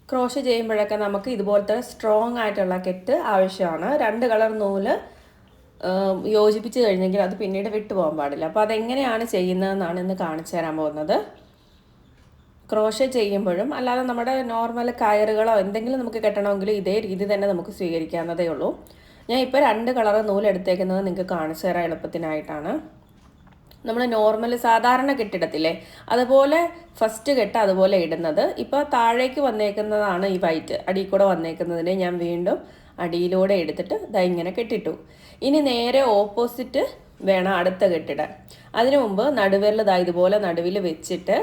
ക്രോഷ് ചെയ്യുമ്പോഴൊക്കെ നമുക്ക് ഇതുപോലത്തെ സ്ട്രോങ് ആയിട്ടുള്ള കെട്ട് ആവശ്യമാണ്. 2 കളർ നൂല് യോജിപ്പിച്ച് കഴിഞ്ഞെങ്കിൽ അത് പിന്നീട് വിട്ടു പോകാൻ പാടില്ല. അപ്പോൾ അതെങ്ങനെയാണ് ചെയ്യുന്നതെന്നാണ് ഇന്ന് കാണിച്ചു തരാൻ പോകുന്നത്. ക്രോഷേ ചെയ്യുമ്പോഴും അല്ലാതെ നമ്മുടെ നോർമൽ കയറുകളോ എന്തെങ്കിലും നമുക്ക് കെട്ടണമെങ്കിൽ ഇതേ രീതി തന്നെ നമുക്ക് സ്വീകരിക്കാവുന്നതേ ഉള്ളൂ. ഞാൻ ഇപ്പോൾ 2 കളർ നൂല് എടുത്തേക്കുന്നത് നിങ്ങൾക്ക് കാണിച്ചു തരാൻ എളുപ്പത്തിനായിട്ടാണ്. നമ്മൾ നോർമൽ സാധാരണ കെട്ടിടത്തില്ലേ അതുപോലെ ഫസ്റ്റ് കെട്ട് അതുപോലെ ഇടുന്നത്. ഇപ്പോൾ താഴേക്ക് വന്നേക്കുന്നതാണ് ഈ വൈറ്റ്, അടിയിൽ കൂടെ വന്നേക്കുന്നതിനെ ഞാൻ വീണ്ടും അടിയിലൂടെ എടുത്തിട്ട് ദാ ഇങ്ങനെ കെട്ടിട്ടു. ഇനി നേരെ ഓപ്പോസിറ്റ് വേണം അടുത്ത കെട്ടിടാൻ. അതിനു മുമ്പ് നടുവിരൽ ദാ ഇതുപോലെ നടുവിൽ വെച്ചിട്ട്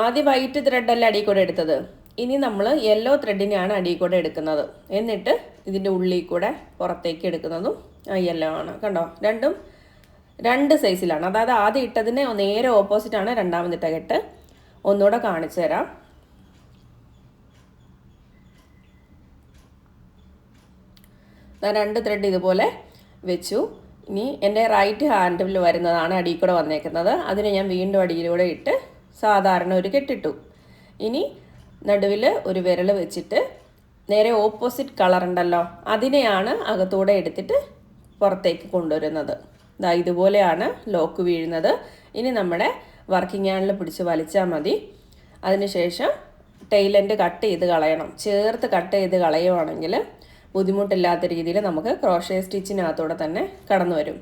ആദ്യം വൈറ്റ് ത്രെഡല്ല അടിയിൽ കൂടെ എടുത്തത്, ഇനി നമ്മൾ യെല്ലോ ത്രെഡിനെയാണ് അടിയിൽ കൂടെ എടുക്കുന്നത്. എന്നിട്ട് ഇതിൻ്റെ ഉള്ളിൽ കൂടെ പുറത്തേക്ക് എടുക്കുന്നതും യെല്ലോ ആണ്. കണ്ടോ, രണ്ടും 2 സൈസിലാണ്. അതായത് ആദ്യം ഇട്ടതിന് നേരെ ഓപ്പോസിറ്റാണ് രണ്ടാമതിട്ട കെട്ട്. ഒന്നുകൂടെ കാണിച്ചു തരാം. ഞാൻ 2 ത്രെഡ് ഇതുപോലെ വെച്ചു. ഇനി എൻ്റെ റൈറ്റ് ഹാൻഡിൽ വരുന്നതാണ് അടിയിൽ കൂടെ വന്നേക്കുന്നത്. അതിനെ ഞാൻ വീണ്ടും അടിയിലൂടെ ഇട്ട് സാധാരണ ഒരു കെട്ടിട്ടു. ഇനി നടുവിൽ ഒരു വിരൽ വെച്ചിട്ട് നേരെ ഓപ്പോസിറ്റ് കളർ ഉണ്ടല്ലോ അതിനെയാണ് അകത്തൂടെ എടുത്തിട്ട് പുറത്തേക്ക് കൊണ്ടുവരുന്നത്. ദാ ഇതുപോലെയാണ് ലോക്ക് വീഴുന്നത്. ഇനി നമ്മുടെ വർക്കിംഗ് ഹാൻഡിൽ പിടിച്ച് വലിച്ചാൽ മതി. അതിനുശേഷം ടൈൽ എൻഡ് കട്ട് ചെയ്ത് കളയണം. ചേർത്ത് കട്ട് ചെയ്ത് കളയുവാണെങ്കിൽ ബുദ്ധിമുട്ടില്ലാത്ത രീതിയിൽ നമുക്ക് ക്രോഷേ സ്റ്റിച്ചിനകത്തൂടെ തന്നെ കടന്നു വരും.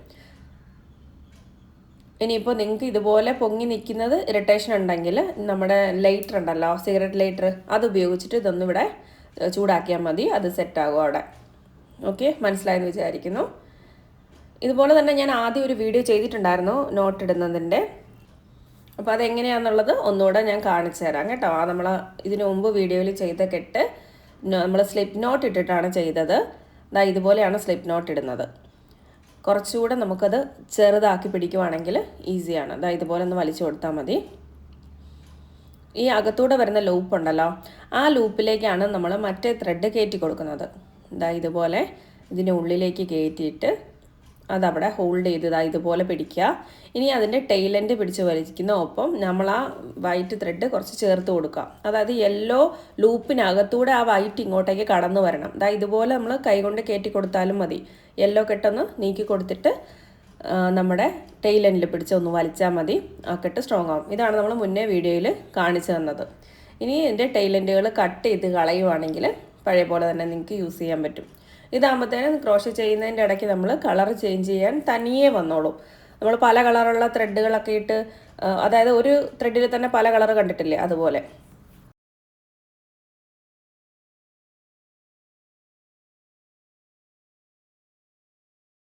ഇനിയിപ്പോൾ നിങ്ങൾക്ക് ഇതുപോലെ പൊങ്ങി നിൽക്കുന്നത് ഇറിറ്റേഷൻ ഉണ്ടെങ്കിൽ നമ്മുടെ ലൈറ്റർ ഉണ്ടല്ലോ, സിഗരറ്റ് ലൈറ്റർ, അത് ഉപയോഗിച്ചിട്ട് ഇതൊന്നിവിടെ ചൂടാക്കിയാൽ മതി. അത് സെറ്റാകും അവിടെ. ഓക്കെ, മനസ്സിലായെന്ന് വിചാരിക്കുന്നു. ഇതുപോലെ തന്നെ ഞാൻ ആദ്യം ഒരു വീഡിയോ ചെയ്തിട്ടുണ്ടായിരുന്നു നോട്ട് ഇടുന്നതിൻ്റെ. അപ്പോൾ അതെങ്ങനെയാണെന്നുള്ളത് ഒന്നുകൂടെ ഞാൻ കാണിച്ചു തരാം കേട്ടോ. നമ്മൾ ഇതിനു മുമ്പ് വീഡിയോയിൽ ചെയ്ത കെട്ട് നമ്മൾ സ്ലിപ്പ് നോട്ട് ഇട്ടിട്ടാണ് ചെയ്തത്. ദാ ഇതുപോലെയാണ് സ്ലിപ്പ് നോട്ട് ഇടുന്നത്. കുറച്ചുകൂടെ നമുക്കത് ചെറുതാക്കി പിടിക്കുവാണെങ്കിൽ ഈസിയാണ്. ദാ ഇതുപോലെ ഒന്ന് വലിച്ചു കൊടുത്താൽ മതി. ഈ അകത്തൂടെ വരുന്ന ലൂപ്പ് ഉണ്ടല്ലോ ആ ലൂപ്പിലേക്കാണ് നമ്മൾ മറ്റേ ത്രെഡ് കയറ്റി കൊടുക്കുന്നത്. ദാ ഇതുപോലെ ഇതിൻ്റെ ഉള്ളിലേക്ക് കയറ്റിയിട്ട് അതവിടെ ഹോൾഡ് ചെയ്ത് ദാ ഇതുപോലെ പിടിക്കുക. ഇനി അതിൻ്റെ ടൈൽ എൻഡ് പിടിച്ച് വലിക്കുന്ന ഒപ്പം നമ്മൾ ആ വൈറ്റ് ത്രെഡ് കുറച്ച് ചേർത്ത് കൊടുക്കുക. അതായത് യെല്ലോ ലൂപ്പിനകത്തൂടെ ആ വൈറ്റ് ഇങ്ങോട്ടേക്ക് കടന്നു വരണം. ദാ ഇതുപോലെ നമ്മൾ കൈകൊണ്ട് കയറ്റി കൊടുത്താലും മതി. യെല്ലോ കെട്ടൊന്ന് നീക്കി കൊടുത്തിട്ട് നമ്മുടെ ടൈൽ എൻഡിൽ പിടിച്ച് ഒന്ന് വലിച്ചാൽ മതി. ആ കെട്ട് സ്ട്രോങ് ആവും. ഇതാണ് നമ്മൾ മുന്നേ വീഡിയോയിൽ കാണിച്ചു തന്നത്. ഇനി ഇതിൻ്റെ ടൈൽ എൻഡുകൾ കട്ട് ചെയ്ത് കളയുവാണെങ്കിൽ പഴയ പോലെ തന്നെ നിങ്ങൾക്ക് യൂസ് ചെയ്യാൻ പറ്റും. ഇതാകുമ്പോഴത്തേനും ക്രോഷേ ചെയ്യുന്നതിൻ്റെ ഇടയ്ക്ക് നമ്മൾ കളർ ചേഞ്ച് ചെയ്യാൻ തനിയെ വന്നോളും. നമ്മൾ പല കളറുള്ള ത്രെഡുകളൊക്കെ ഇട്ട്, അതായത് ഒരു ത്രെഡിൽ തന്നെ പല കളർ കണ്ടിട്ടില്ലേ അതുപോലെ